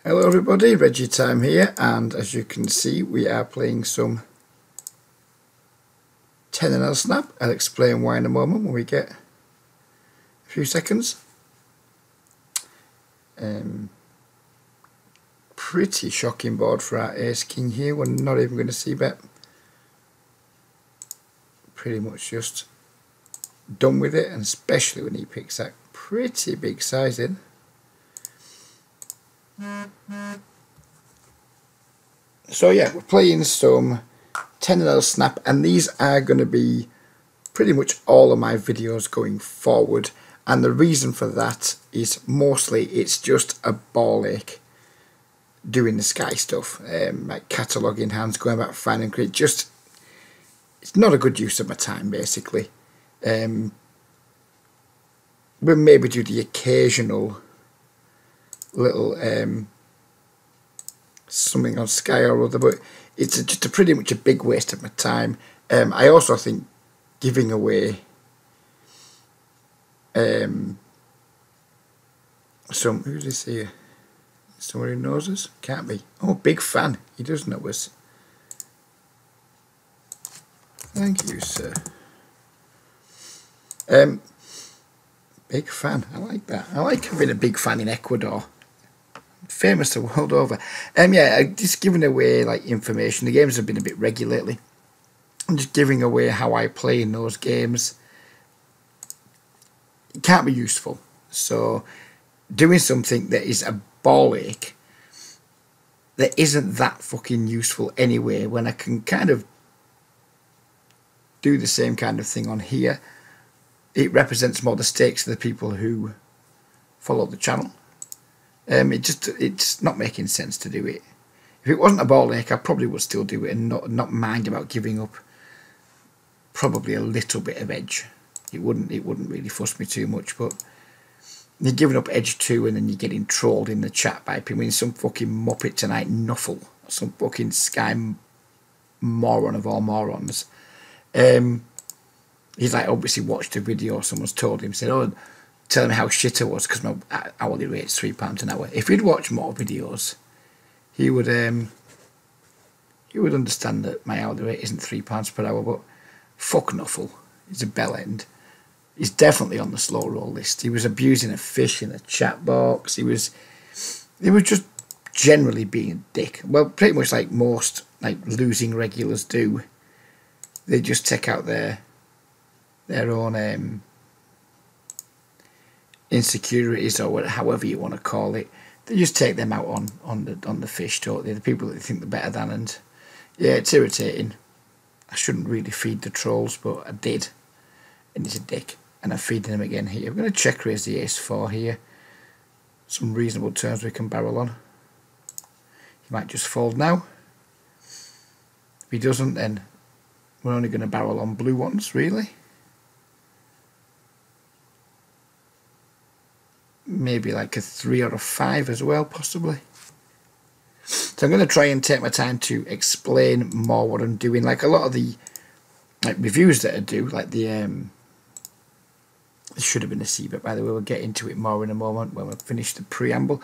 Hello everybody, Reggie Time here, and as you can see we are playing some 10NL Snap. I'll explain why in a moment when we get a few seconds. Pretty shocking board for our Ace King here. We're not even going to see bet. Pretty much just done with it, and especially when he picks that pretty big size in. So yeah, we're playing some 10NL Snap, and these are going to be pretty much all of my videos going forward, and the reason for that is mostly it's just a ball ache doing the Sky stuff, like cataloguing hands, going back finding create. Just it's not a good use of my time basically. We'll maybe do the occasional little something on Sky or other, but it's just a pretty much a big waste of my time. I also think giving away some, who's this here? Somebody who knows us? Can't be. Oh, big fan. He does know us. Thank you, sir. Big fan. I like that. I like having a big fan in Ecuador. Famous the world over. Yeah, just giving away like information. The games have been a bit regular lately. I'm just giving away how I play in those games. It can't be useful. So doing something that is a ball ache that isn't that fucking useful anyway, when I can kind of do the same kind of thing on here. It represents more the stakes of the people who follow the channel. It's not making sense to do it. If it wasn't a ball ache, I probably would still do it and not mind about giving up probably a little bit of edge. It wouldn't really fuss me too much, but you're giving up edge 2 and then you're getting trolled in the chat by people in some fucking Muppet Tonight Nuffle, some fucking Sky moron of all morons. He's like obviously watched a video, someone's told him, said, oh, tell him how shit I was because my hourly rate's £3 an hour. If he'd watched more videos, he would understand that my hourly rate isn't £3 per hour, but fuck Nuffle. He's a bell end. He's definitely on the slow roll list. He was abusing a fish in a chat box. He was just generally being a dick. Well, pretty much like most like losing regulars do. They just take out their own insecurities or whatever, however you want to call it. They just take them out on the fish, don't they? The people that they think they're better than, and yeah, it's irritating. I shouldn't really feed the trolls, but I did, and he's a dick, and I'm feeding him again here. I'm going to check raise the ace 4 here. Some reasonable terms we can barrel on. He might just fold now. If he doesn't, then we're only going to barrel on blue ones, really. Maybe like a 3 or a 5 as well, possibly. So I'm going to try and take my time to explain more what I'm doing. Like a lot of the reviews that I do, like the it should have been a C, but by the way, we'll get into it more in a moment when we finish the preamble.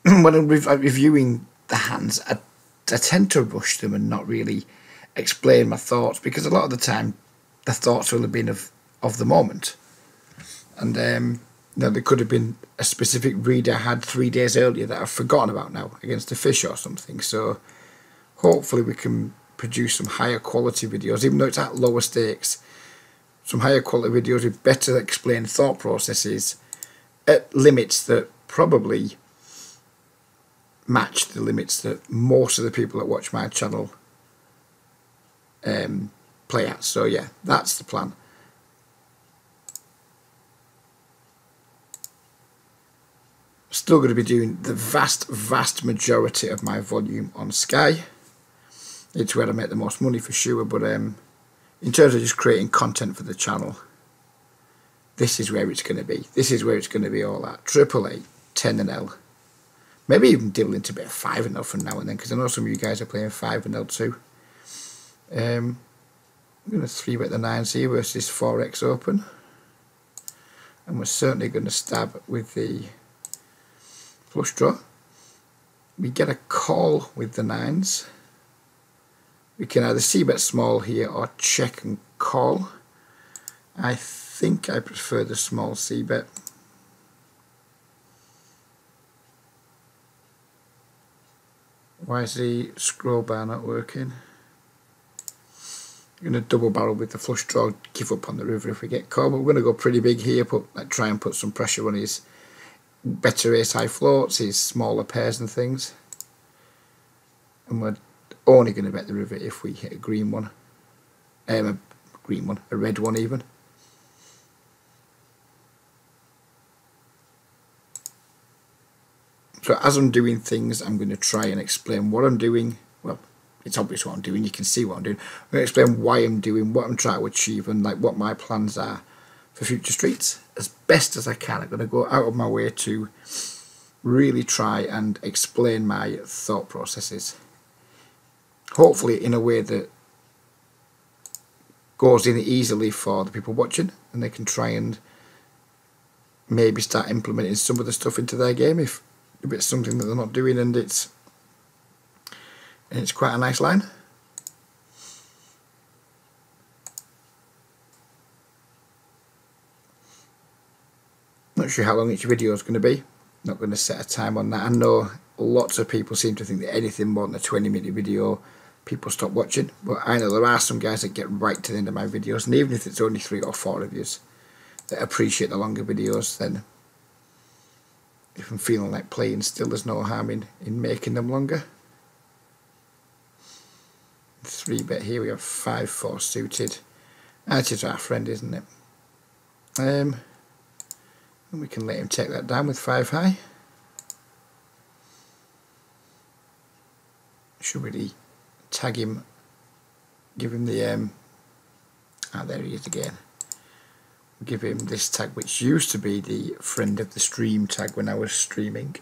When I'm reviewing the hands, I tend to rush them and not really explain my thoughts, because a lot of the time the thoughts will have been of the moment, and there could have been a specific read I had 3 days earlier that I've forgotten about now against a fish or something. So hopefully we can produce some higher quality videos, even though it's at lower stakes. Some higher quality videos with better explained thought processes at limits that probably match the limits that most of the people that watch my channel play at. So yeah, that's the plan. Still going to be doing the vast majority of my volume on Sky. It's where I make the most money for sure, but in terms of just creating content for the channel, this is where it's going to be. This is where it's going to be all at. 888, 10NL. Maybe even dibble into a bit of 5NL from now and then, because I know some of you guys are playing 5NL too. I'm going to 3-bet the 9s here versus 4x open. And we're certainly going to stab with the flush draw. we get a call with the nines. We can either c-bet small here or check and call. I think I prefer the small c-bet. Why is the scroll bar not working? I'm going to double barrel with the flush draw, give up on the river if we get called. But we're going to go pretty big here, try and put some pressure on his better ace high floats, his smaller pairs and things. And we're only going to bet the river if we hit a green one. A red one even. So as I'm doing things, I'm going to try and explain what I'm doing. Well, it's obvious what I'm doing, you can see what I'm doing. I'm going to explain why I'm doing, what I'm trying to achieve, and like what my plans are for future streets as best as I can. I'm going to go out of my way to really try and explain my thought processes. Hopefully in a way that goes in easily for the people watching, and they can try and maybe start implementing some of the stuff into their game if it's something that they're not doing, and it's quite a nice line. Not sure how long each video is going to be. Not going to set a time on that. I know lots of people seem to think that anything more than a 20-minute video people stop watching, but I know there are some guys that get right to the end of my videos, and even if it's only 3 or 4 of yous that appreciate the longer videos, then if I'm feeling like playing still, there's no harm in making them longer. 3-bet here, we have 5-4 suited. That is our friend, isn't it? And we can let him take that down with 5 high. Should really tag him, give him the there he is again. Give him this tag, which used to be the friend of the stream tag when I was streaming.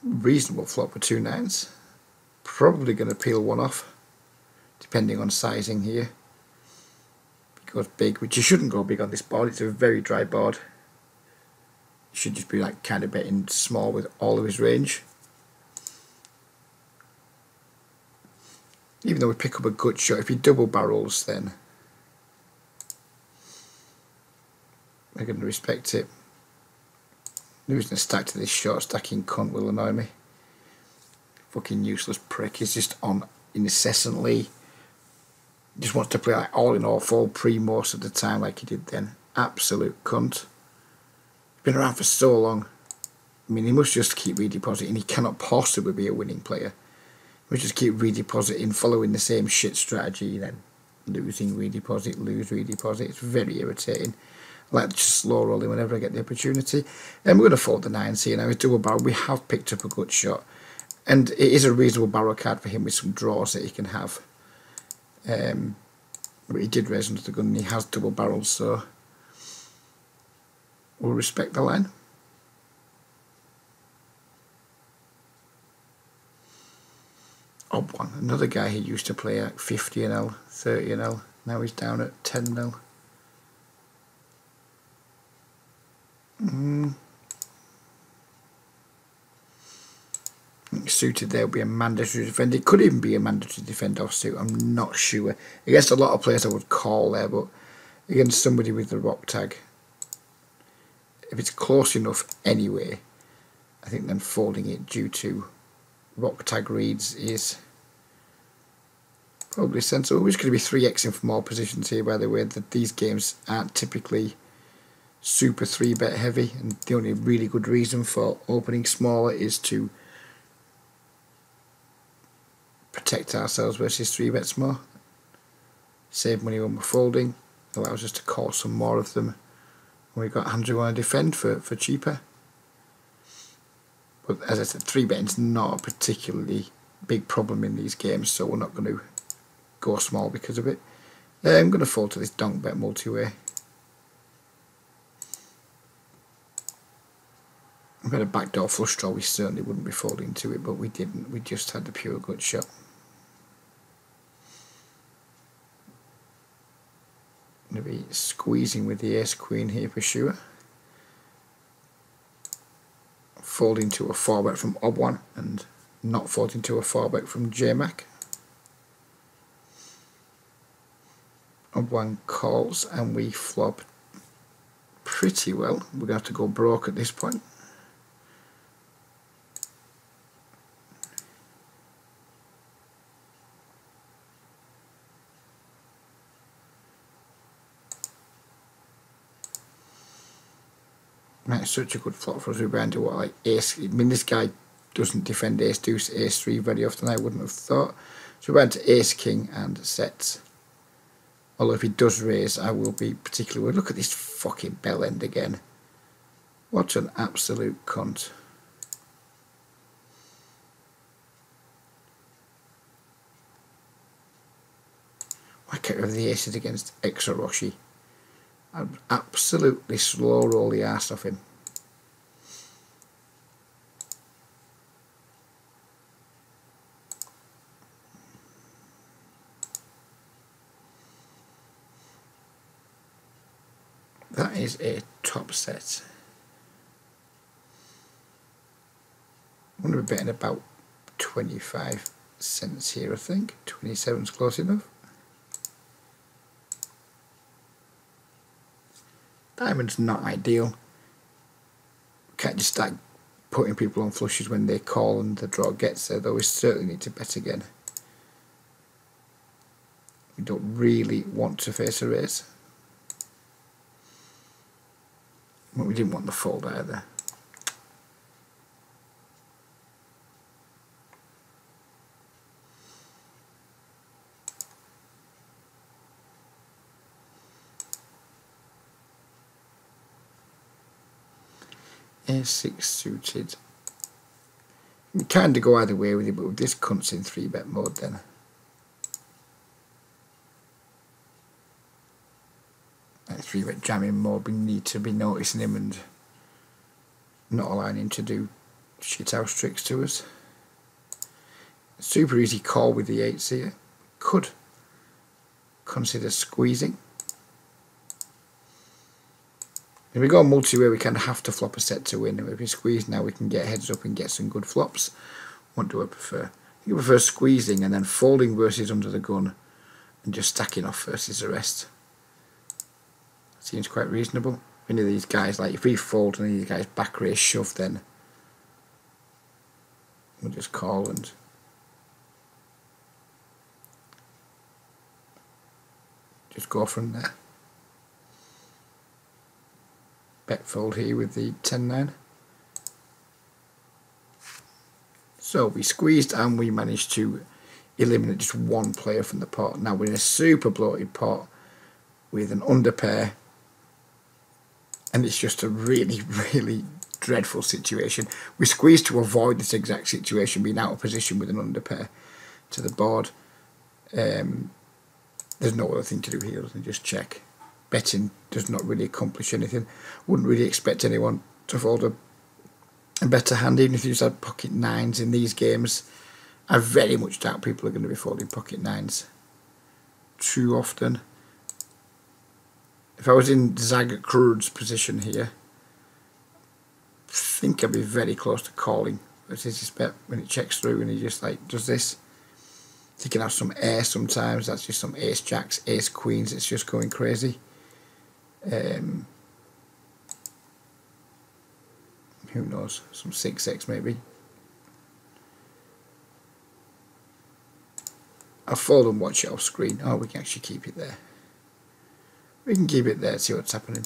Reasonable flop for 2 nines. Probably going to peel one off, depending on sizing here. If it goes big, which you shouldn't go big on this board, it's a very dry board. You should just be like kind of betting small with all of his range. Even though we pick up a good shot, if he double barrels, then we're going to respect it. Losing a stack to this short stacking cunt will annoy me. Fucking useless prick. He's just on incessantly. Just wants to play like all in all full pre most of the time like he did then. Absolute cunt. Been around for so long. I mean, he must just keep redepositing. He cannot possibly be a winning player. He must just keep redepositing, following the same shit strategy, then losing redeposit, lose redeposit. It's very irritating. I like to just slow roll him whenever I get the opportunity. And we're going to fold the 9s here now. It's double barrel. We have picked up a good shot. And it is a reasonable barrel card for him with some draws that he can have. But he did raise under the gun and he has double barrels, so we'll respect the line. Odd one. Another guy who used to play at 50 and L, 30 and L. Now he's down at 10 and L. Suited there will be a mandatory defend. It could even be a mandatory defend offsuit. I'm not sure. Against a lot of players I would call there, but against somebody with the rock tag, if it's close enough anyway, I think then folding it due to rock tag reads is probably sensible. We're just going to be 3xing from all positions here, by the way. That these games aren't typically super 3-bet heavy, and the only really good reason for opening smaller is to protect ourselves versus 3-bets more. Save money when we're folding, allows us to call some more of them when we've got hands we want to defend for cheaper. But as I said, 3-betting is not a particularly big problem in these games, so we're not going to go small because of it. I'm going to fold to this donk bet multi-way. If we had a backdoor flush draw, we certainly wouldn't be folding to it, but we didn't. We just had the pure gut shot. going to be squeezing with the ace queen here for sure. Folding to a 4-bet from Ob1 and not folding to a 4-bet from J-Mac. Ob1 calls and we flop pretty well. We're going to have to go broke at this point. That's such a good flop for us. We're going to what, like ace. I mean, this guy doesn't defend ace deuce, ace 3 very often, I wouldn't have thought. So we're going to ace king and sets. Although if he does raise, I will be particularly worried. Look at this fucking bell end again. What an absolute cunt. Why can't we have the aces against extra Roshi? I'd absolutely slow roll the arse off him. That is a top set. I'm going to be betting about 25 cents here, I think. 27's close enough. Diamond's not ideal. Can't just start putting people on flushes when they call and the draw gets there, though we certainly need to bet again. We don't really want to face a raise. But we didn't want the fold either. A6 suited. We kind of go either way with it, but with this cunt's in 3-bet mode then. Like 3-bet jamming mode, we need to be noticing him and not allowing him to do shithouse tricks to us. Super easy call with the 8s here. Could consider squeezing. If we go multi-way, we kind of have to flop a set to win. If we squeeze now, we can get heads up and get some good flops. What do I prefer? I think I prefer squeezing and then folding versus under the gun and just stacking off versus the rest. Seems quite reasonable. Any of these guys, like if we fold and these guys back raise shove, then we'll just call and just go from there. Bet fold here with the 10-9. So we squeezed and we managed to eliminate just one player from the pot. Now we're in a super bloated pot with an under pair, and it's just a really, really dreadful situation. We squeezed to avoid this exact situation, being out of position with an under pair to the board. There's no other thing to do here other than just check. Betting does not really accomplish anything. Wouldn't really expect anyone to fold a better hand, even if you just had pocket 9s in these games. I very much doubt people are going to be folding pocket 9s too often. If I was in Zag Crud's position here, I think I'd be very close to calling versus his bet when it checks through and he just like does this. He can have some air sometimes, that's just some ace jacks, ace queens, it's just going crazy. Who knows, some 6x maybe. I'll fold and watch it off screen. Oh, we can actually keep it there. We can keep it there, see what's happening.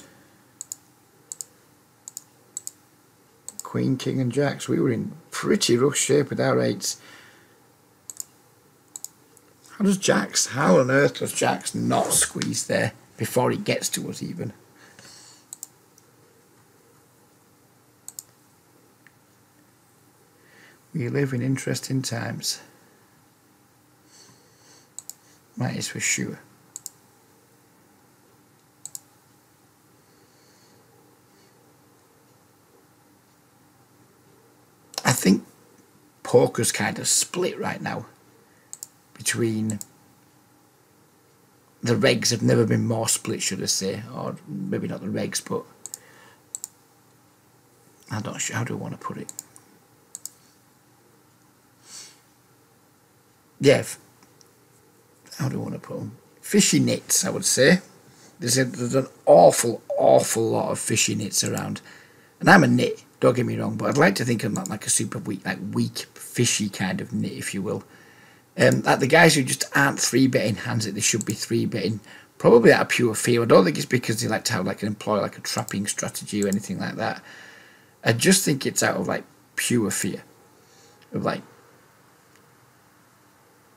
Queen, king and jacks. We were in pretty rough shape with our 8s. How on earth does jacks not squeeze there before he gets to us even? We live in interesting times. That is for sure. I think poker's kind of split right now between the regs have never been more split, should I say, or maybe not the regs, but I'm not sure how do I want to put it. Yeah, how do I want to put them? Fishy nits, I would say. There's an awful lot of fishy nits around, and I'm a nit. Don't get me wrong, but I'd like to think I'm not like a super weak, fishy kind of nit, if you will. Like the guys who just aren't 3-betting hands that they should be 3-betting, probably out of pure fear. I don't think it's because they like to have like employ like a trapping strategy or anything like that. I just think it's out of like pure fear of like,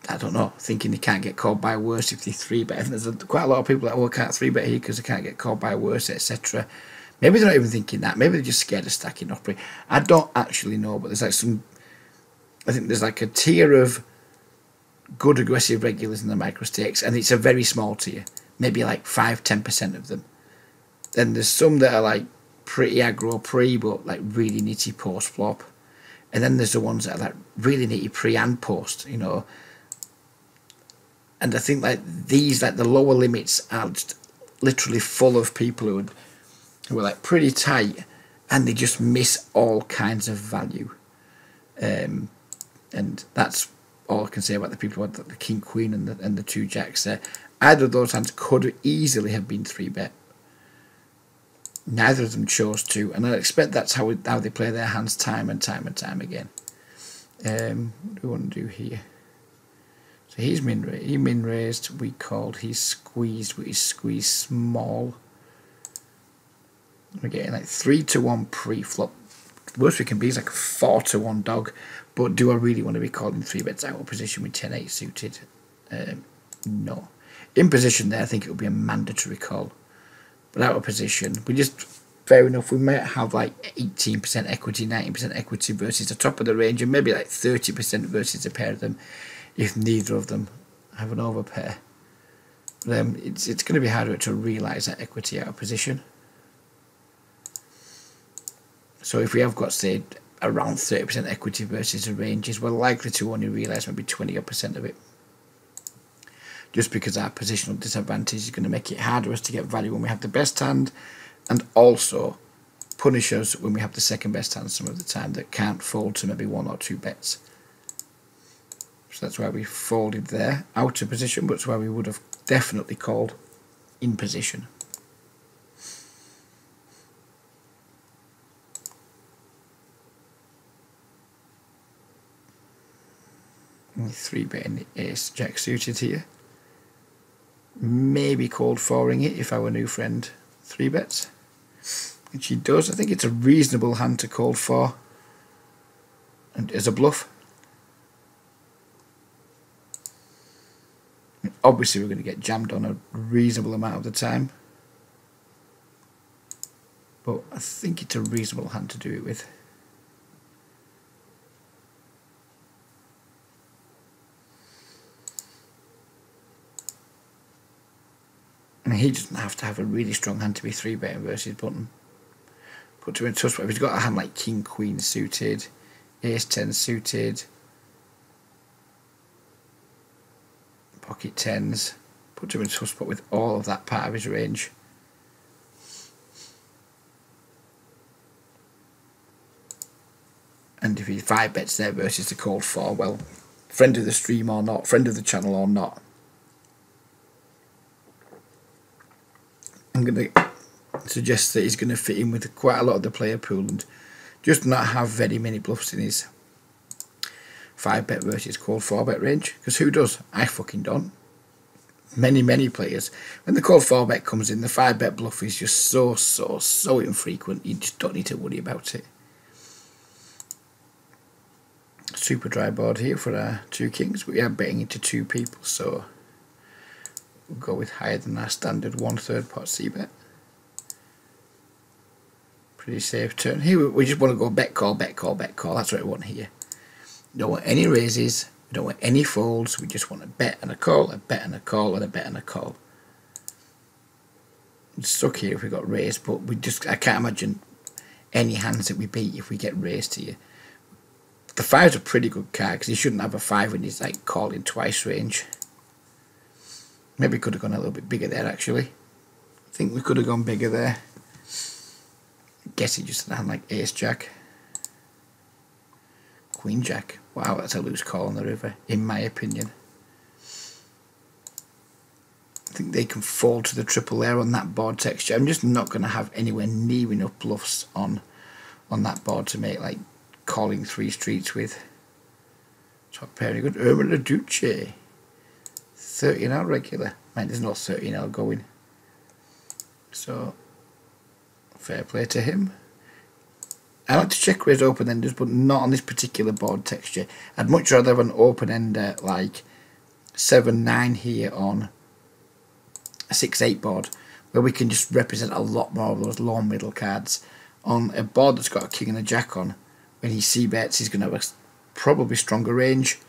I don't know, thinking they can't get called by worse if they 3-bet. I think there's quite a lot of people that, oh, I can't 3-bet here because they can't get called by worse, etc. Maybe they're not even thinking that. Maybe they're just scared of stacking Osprey. I don't actually know, but there's like some, I think there's like a tier of good aggressive regulars in the micro stakes, and it's a very small tier, maybe like 5-10% of them. Then there's some that are like pretty aggro pre, but like really nitty post flop, and then there's the ones that are like really nitty pre and post, you know. And I think like these, like the lower limits, are just literally full of people who are like pretty tight, and they just miss all kinds of value. And that's all I can say about the people who had the King Queen and the 2 Jacks there. Either of those hands could easily have been 3-bet. Neither of them chose to, and I expect that's how they play their hands time and time again. What do we want to do here? So he's min raised. We called. He's squeezed, but he's squeezed small. We're getting like 3-1 pre-flop. Worst we can be is like a 4-1 dog. But do I really want to be calling 3-bets out of position with 10-8 suited? No. In position there, I think it would be a mandatory call. But out of position, we just, fair enough, we might have like 18% equity, 19% equity versus the top of the range, and maybe like 30% versus a pair of them, if neither of them have an overpair. But, it's going to be harder to realise that equity out of position. So if we have got, say, around 30% equity versus the ranges, we're likely to only realise maybe 20% of it. Just because our positional disadvantage is going to make it harder for us to get value when we have the best hand, and also punish us when we have the second best hand some of the time that can't fold to maybe 1 or 2 bets. So that's why we folded there, out of position, but it's why we would have definitely called in position. And 3-betting the ace jack suited here. Maybe called 4-ing it if our new friend 3-bets, which he does. I think it's a reasonable hand to call for, and as a bluff. Obviously we're going to get jammed on a reasonable amount of the time, but I think it's a reasonable hand to do it with. And he doesn't have to have a really strong hand to be 3-betting versus button. Put him in a tough spot. If he's got a hand like King Queen suited, Ace 10 suited, pocket 10s, put him in a tough spot with all of that part of his range. And if he 5-bets there versus the called 4, well, friend of the stream or not, friend of the channel or not, I'm going to suggest that he's going to fit in with quite a lot of the player pool and just not have very many bluffs in his 5-bet versus called 4-bet range. Because who does? I fucking don't. Many players. When the called 4-bet comes in, the 5-bet bluff is just so infrequent, you just don't need to worry about it. Super dry board here for our 2 kings. We are betting into 2 people, so we'll go with higher than our standard 1/3 pot c-bet. Pretty safe turn. Here we just want to go bet call. That's what we want here. We don't want any raises. We don't want any folds. We just want a bet and a call, a bet and a call, and a bet and a call. I'm stuck here if we got raised, but I can't imagine any hands that we beat if we get raised here. The 5's a pretty good card because he shouldn't have a 5 when he's like calling twice range. Maybe could have gone a little bit bigger there, actually. I think we could have gone bigger there. I guess he just had like ace jack. Queen jack. Wow, that's a loose call on the river, in my opinion. I think they can fold to the triple there on that board texture. I'm just not going to have anywhere near enough bluffs on that board to make like calling 3 streets with. Top pair, good. Urban Duce. 13L regular. Man, there's no 13L going. So, fair play to him. I like to check raise open enders, but not on this particular board texture. I'd much rather have an open ender like 7-9 here on a 6-8 board, where we can just represent a lot more of those low middle cards. On a board that's got a king and a jack on, when he c-bets, he's going to have a probably stronger range,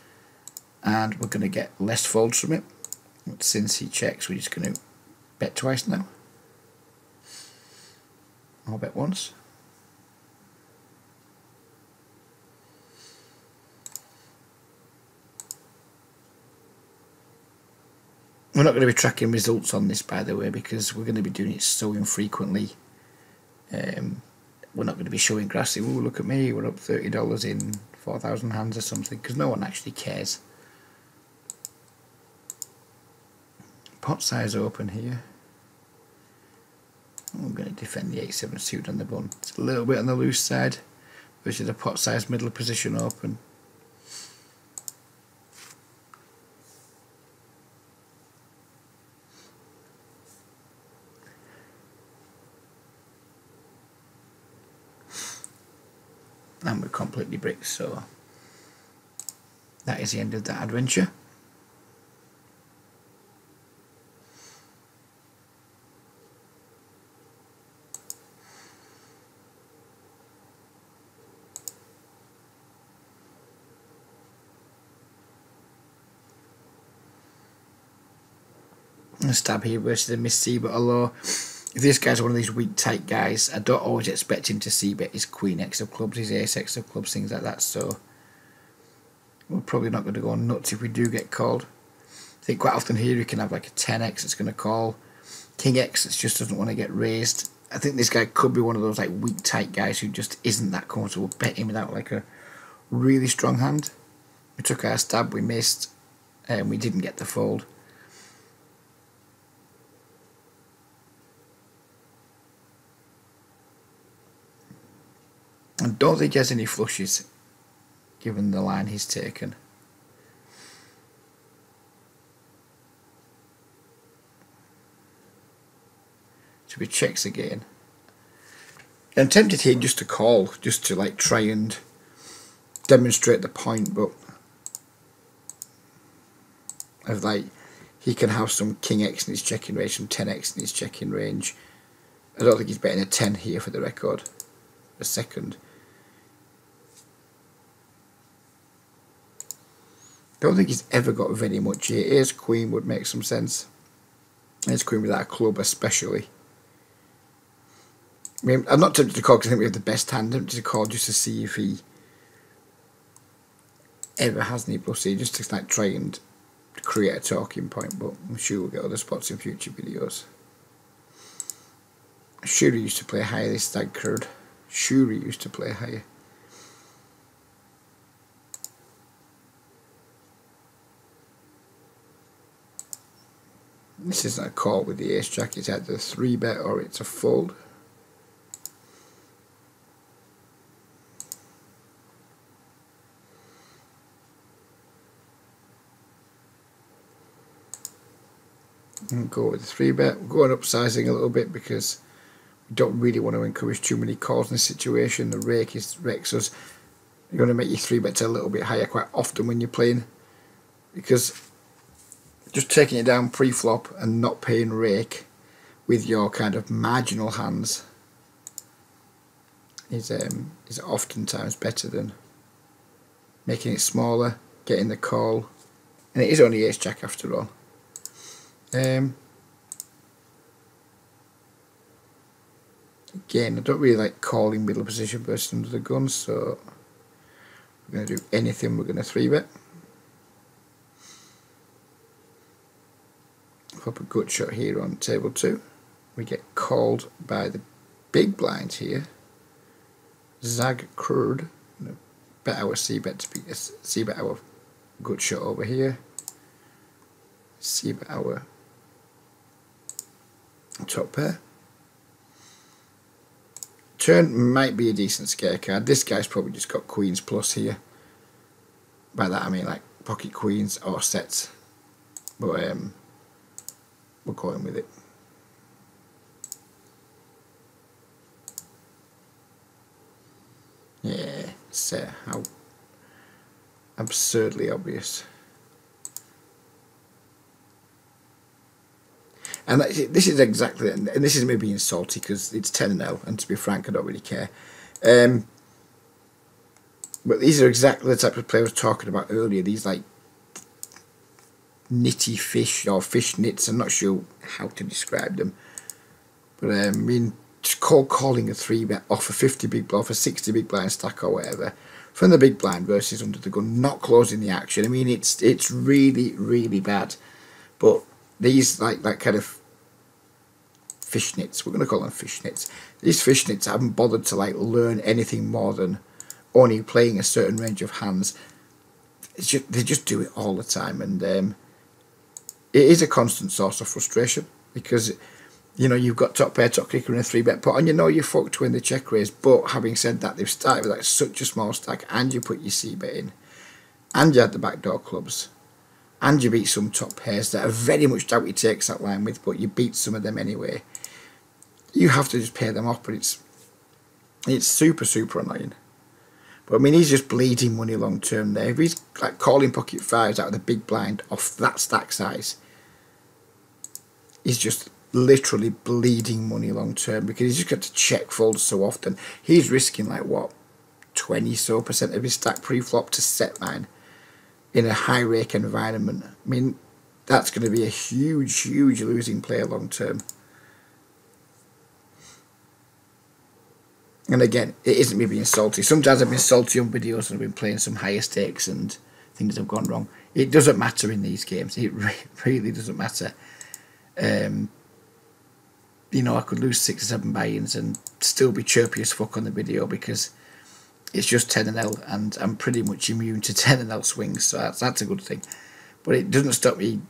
and we're going to get less folds from it. But since he checks, we're just going to bet twice now. I'll bet once. We're not going to be tracking results on this, by the way, because we're going to be doing it so infrequently. We're not going to be showing graphs. Ooh, look at me, we're up $30 in 4,000 hands or something, because no one actually cares. Pot size open here. I'm going to defend the 8-7 suit on the bun. It's a little bit on the loose side, versus a pot size middle position open. And we're completely bricked, so that is the end of that adventure. A stab here versus a miss c-bet, although if this guy's one of these weak tight guys, I don't always expect him to c-bet his queen x of clubs, his ace x of clubs, things like that, so we're probably not going to go nuts if we do get called. I think quite often here you can have like a 10x that's going to call, king x that just doesn't want to get raised. I think this guy could be one of those like weak tight guys who just isn't that comfortable betting without like a really strong hand. We took our stab, we missed, and we didn't get the fold. I don't think he has any flushes, given the line he's taken. So he checks again. I'm tempted here just to call, just to like try and demonstrate the point, but of like he can have some king x in his checking range, some 10x in his checking range. I don't think he's betting a 10 here for the record. A second. Don't think he's ever got very much here. Ace queen would make some sense. Ace queen without a club especially. I mean, I'm not tempted to call because I think we have the best hand. I'm tempted to call just to see if he ever has any bluffs here, just to like try and create a talking point, but I'm sure we'll get other spots in future videos. Sure he used to play higher this stag curd. Sure he used to play higher. This isn't a call with the ace jack, it's either a 3-bet or it's a fold. And go with the 3-bet. We're going upsizing a little bit because we don't really want to encourage too many calls in this situation. The rake wrecks us. You're going to make your 3-bets a little bit higher quite often when you're playing, because just taking it down pre-flop and not paying rake with your kind of marginal hands is oftentimes better than making it smaller, getting the call, and it is only ace jack after all. Again, I don't really like calling middle position versus under the gun, so we're going to do anything, we're going to 3-bet. flop up a gut shot here on table 2. We get called by the big blind here. Zag Crud. Bet our c-bet to be c-bet our gut shot over here. C-bet our top pair. Turn might be a decent scare card. This guy's probably just got queens plus here. By that I mean like pocket queens or sets. But we're going with it. Yeah, it's how absurdly obvious. And this is exactly, and this is me being salty because it's 10-0, and to be frank, I don't really care. But these are exactly the type of play I was talking about earlier. These like nitty fish or fish nits. I'm not sure how to describe them. But I mean, just calling a 3-bet off a 50 big blind, off a 60 big blind stack or whatever from the big blind versus under the gun, not closing the action. I mean, it's really, really bad. But these like that kind of fishnets, we're going to call them fishnets. These fishnets haven't bothered to like learn anything more than only playing a certain range of hands. It's just, they just do it all the time, and it is a constant source of frustration because you know you've got top pair, top kicker, and a 3-bet pot, and you know you're fucked to win the check raise. But having said that, they've started with like such a small stack, and you put your c-bet in, and you had the backdoor clubs. And you beat some top pairs that I very much doubt he takes that line with, but you beat some of them anyway. You have to just pay them off, but it's super, super annoying. But I mean, he's just bleeding money long term there. If he's like calling pocket fives out of the big blind off that stack size, he's just literally bleeding money long term because he's just got to check fold so often. He's risking like what, 20% of his stack pre-flop to set mine in a high rake environment. I mean, that's going to be a huge, huge losing player long term. And again, it isn't me being salty. Sometimes I've been salty on videos and I've been playing some higher stakes and things have gone wrong. It doesn't matter in these games. It really doesn't matter. You know, I could lose 6 or 7 buy-ins and still be chirpy as fuck on the video because it's just 10-0 and I'm pretty much immune to 10-0 swings, so that's a good thing. But it doesn't stop me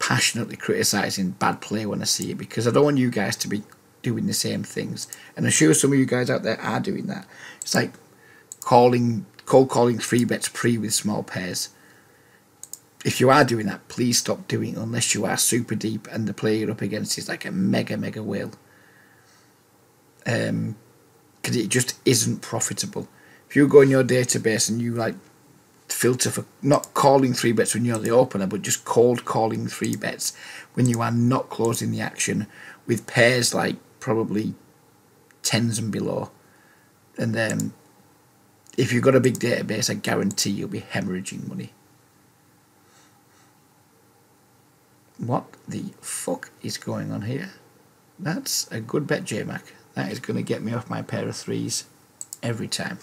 passionately criticising bad play when I see it because I don't want you guys to be doing the same things. And I'm sure some of you guys out there are doing that. It's like cold calling 3-bets pre with small pairs. If you are doing that, please stop doing it unless you are super deep and the player you're up against is like a mega whale. Because it just isn't profitable. If you go in your database and you like filter for not calling 3-bets when you're the opener, but just cold calling 3-bets when you are not closing the action with pairs like probably 10s and below, and then if you've got a big database, I guarantee you'll be hemorrhaging money. What the fuck is going on here? That's a good bet, J-Mac. That is going to get me off my pair of 3s every time.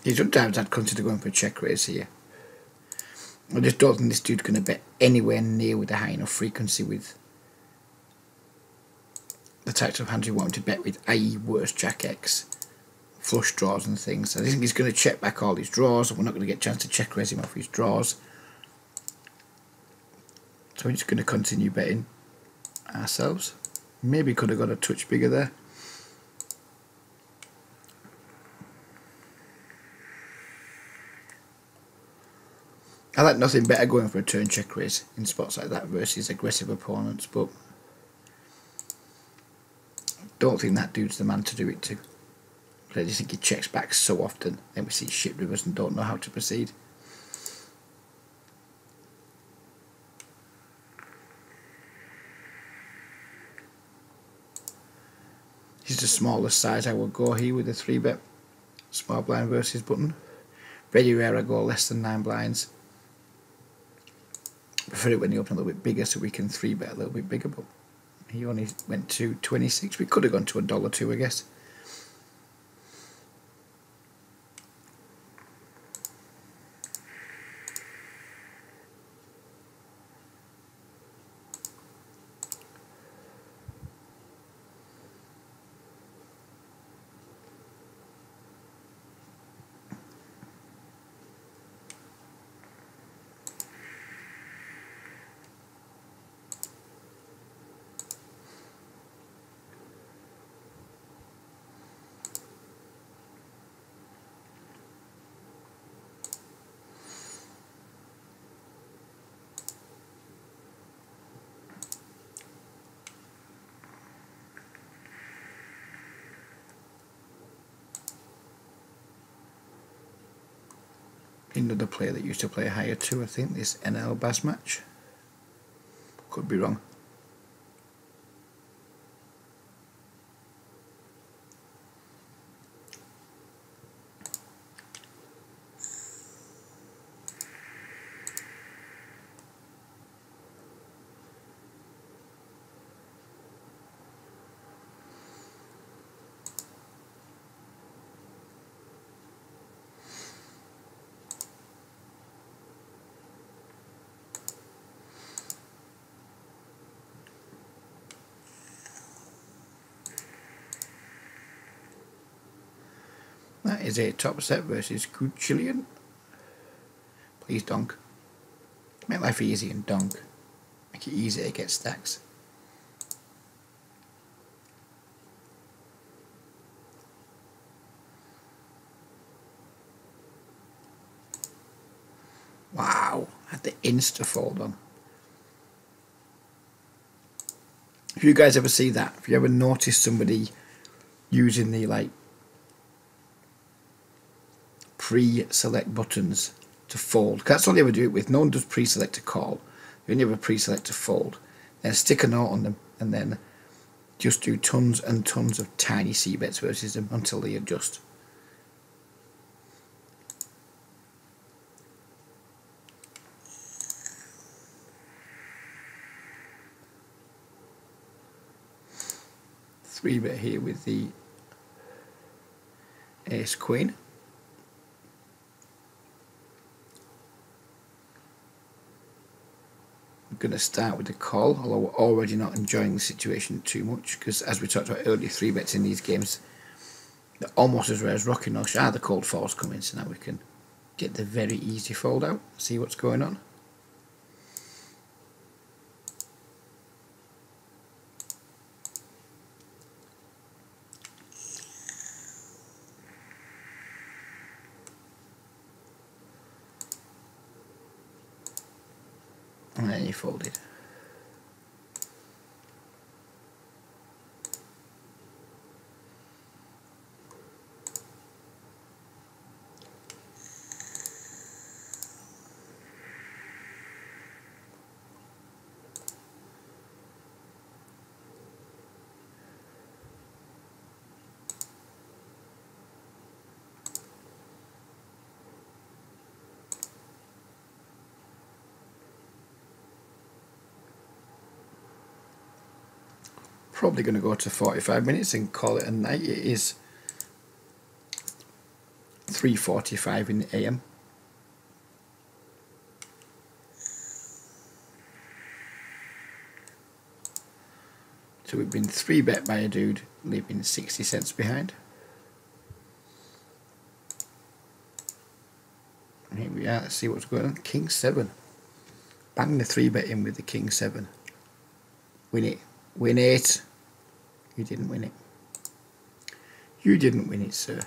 Sometimes I'd consider going for a check raise here. I just don't think this dude's going to bet anywhere near with a high enough frequency with the types of hands you want him to bet with, i.e. worse Jack X, flush draws and things. I think he's going to check back all his draws and we're not going to get a chance to check raise him off his draws. So we're just going to continue betting ourselves. Maybe could have got a touch bigger there. I like nothing better going for a turn check raise in spots like that versus aggressive opponents, but don't think that dude's the man to do it to. But I just think he checks back so often, then we see shit rivers and don't know how to proceed. He's the smallest size I will go here with a 3-bet. Small blind versus button. Very rare I go less than 9 blinds. Prefer it when you open a little bit bigger so we can 3-bet a little bit bigger, but he only went to 26. We could have gone to $1 I guess. Another player that used to play higher too, I think, this NL Bass match. Could be wrong. That is a top set versus Gucciolian. Please donk. Make life easy and donk. Make it easy to get stacks. Wow, had the insta fold on. If you guys ever see that, if you ever notice somebody using the like pre-select buttons to fold, that's all you ever do it with. No one does pre-select to call. You only ever pre-select to fold. Then stick a note on them and then just do tons and tons of tiny c-bets versus them until they adjust. Three bet here with the ace queen. I'm going to start with the call, although we're already not enjoying the situation too much, because as we talked about earlier, 3-bets in these games, they're almost as rare as rocking or the cold fours come in, so now we can get the very easy fold out, see what's going on. And then you fold it. Probably going to go to 45 minutes and call it a night. It is 3:45 in the AM. So we've been 3-bet by a dude, leaving 60 cents behind. And here we are, let's see what's going on. King 7. Bang the 3-bet in with the king 7. Win it. Win it. You didn't win it. You didn't win it, sir.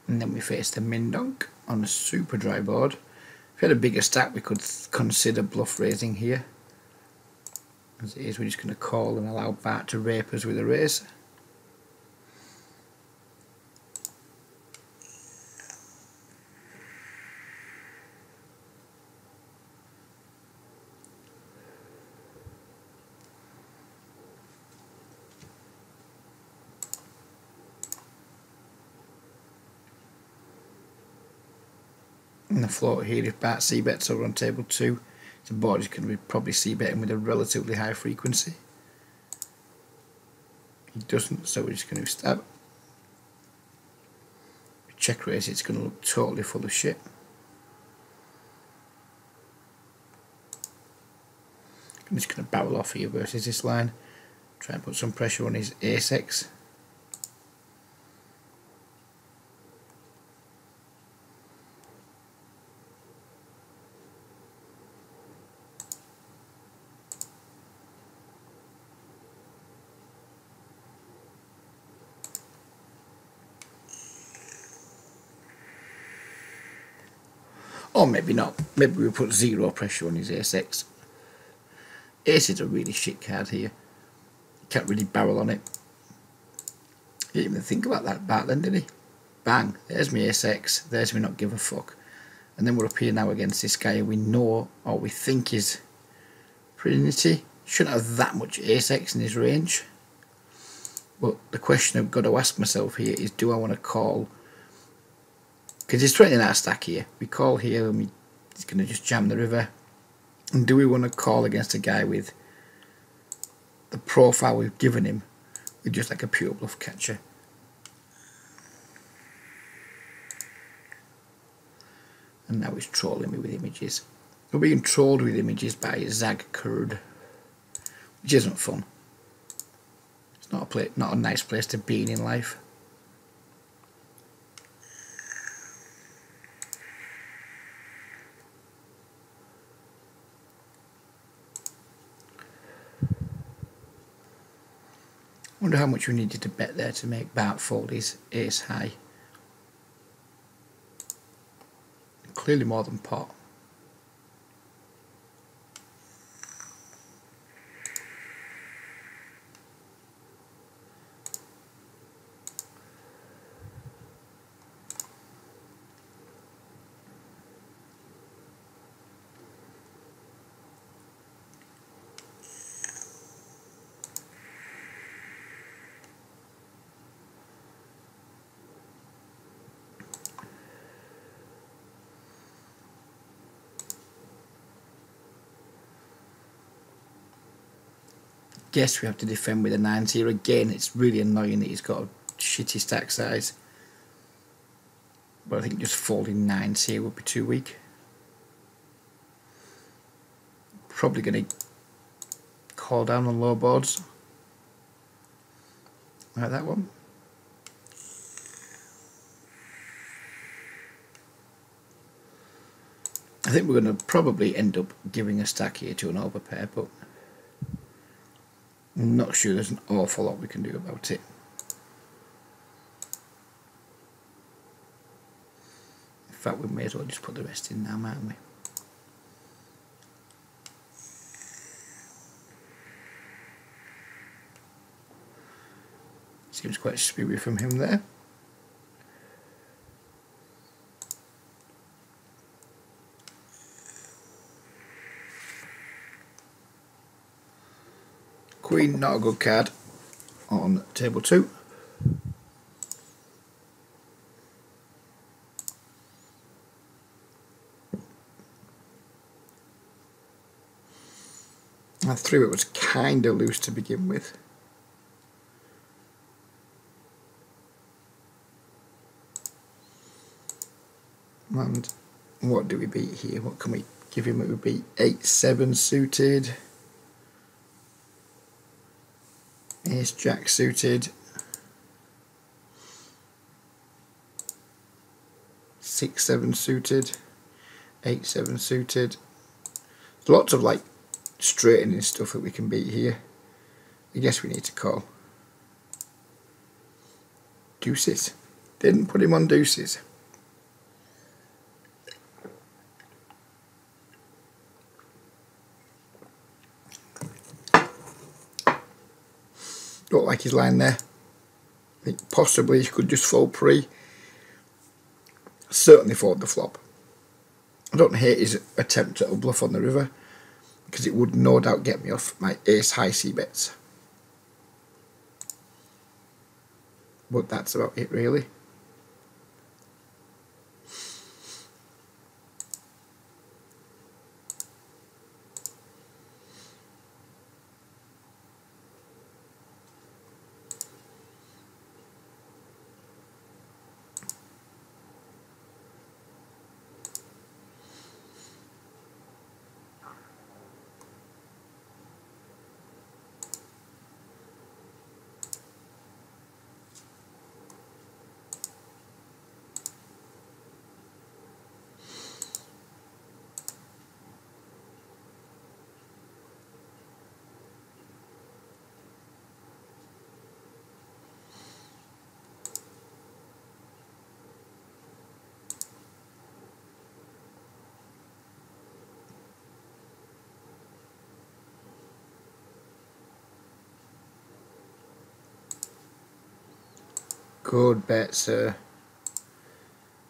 And then we face the Mindonk on a super dry board. If we had a bigger stack, we could consider bluff raising here. As it is, we're just going to call and allow Bart to rape us with a raise. And the float here, if Bart c-bets over on table 2, the board is going to be probably c-betting with a relatively high frequency. He doesn't, so we're just going to stab. Check raise, it's going to look totally full of shit. I'm just going to barrel off here versus this line. Try and put some pressure on his ace-x. Or maybe not. Maybe we put 0 pressure on his ace-x. Ace is a really shit card here. You can't really barrel on it. He didn't even think about that back then, did he? Bang, there's me ace-x, there's me not give a fuck. And then we're up here now against this guy who we know, or we think is Trinity. Shouldn't have that much ace-x in his range. But the question I've got to ask myself here is, do I want to call? Because he's threatening our stack here. We call here and he's going to just jam the river. And do we want to call against a guy with the profile we've given him, with just like a pure bluff catcher? And now he's trolling me with images. We're being trolled with images by Zag Kurd, which isn't fun. It's not a nice place to be in life. I wonder how much we needed to bet there to make Bart fold his ace high. Clearly more than pot. Guess we have to defend with a 9s here again. It's really annoying that he's got a shitty stack size. But I think just folding 9s here would be too weak. Probably going to call down on low boards. Like that one. I think we're going to probably end up giving a stack here to an overpair, but I'm not sure there's an awful lot we can do about it. In fact, we may as well just put the rest in now, mightn't we? Seems quite spewy from him there. Queen, not a good card on table 2. I threw it was kind of loose to begin with. And what do we beat here? What can we give him? It would be 8-7 suited, Ace Jack suited, 6-7 suited, 8-7 suited. There's lots of like straightening stuff that we can beat here. I guess we need to call. Deuces. Didn't put him on deuces. Don't like his line there. I think possibly he could just fold pre. Certainly fold the flop. I don't hate his attempt at a bluff on the river, because it would no doubt get me off my ace high C bets. But that's about it really. Good bet, sir.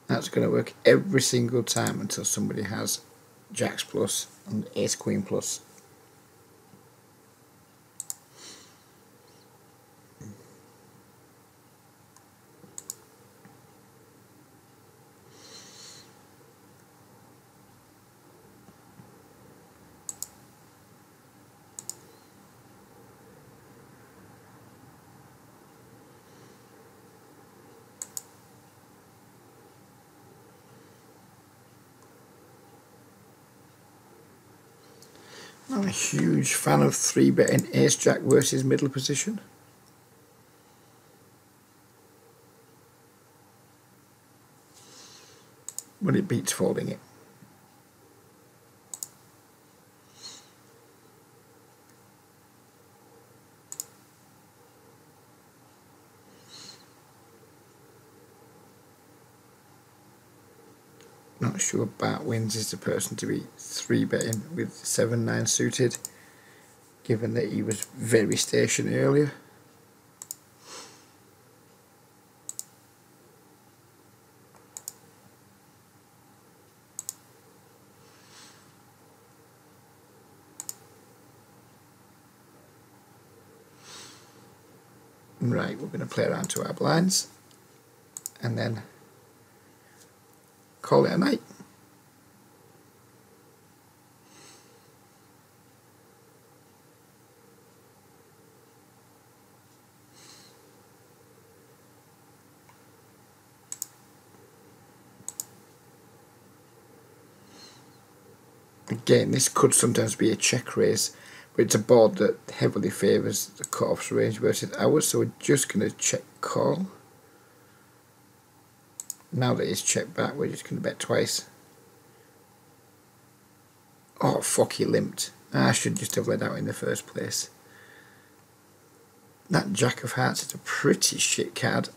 That's going to work every single time until somebody has Jacks plus and Ace Queen plus. I'm a huge fan of 3-betting Ace Jack versus middle position. But it beats folding it. Not sure Bart Wins is the person to be 3-betting with 7-9 suited, given that he was very stationary earlier. Right, we're going to play around to our blinds and then call it a night. Again, this could sometimes be a check raise, but it's a board that heavily favours the cut-offs range versus ours, so we're just going to check call. Now that it's checked back, we're just going to bet twice. Oh fuck, he limped. I should just have led out in the first place. That Jack of Hearts is a pretty shit card.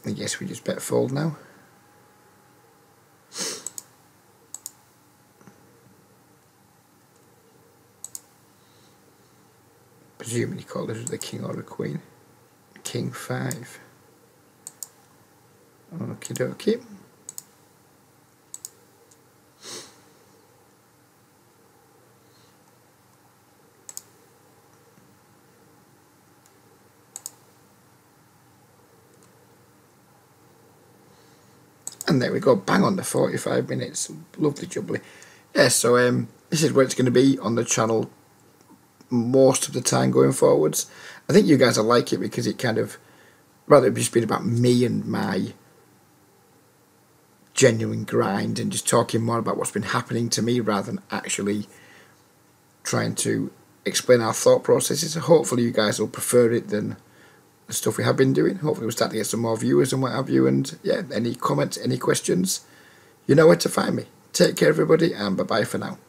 I guess we just bet fold now. Presuming he called us with a king or a queen. King 5. Okie dokie. And there we go, bang on the 45 minutes. Lovely jubbly. yeah, so this is where it's going to be on the channel most of the time going forwards. I think you guys will like it because it kind of, rather it just been about me and my genuine grind and just talking more about what's been happening to me rather than actually trying to explain our thought processes. So hopefully you guys will prefer it than the stuff we have been doing. Hopefully we'll start to get some more viewers and what have you. And yeah, any comments, any questions, you know where to find me. Take care everybody, and bye bye for now.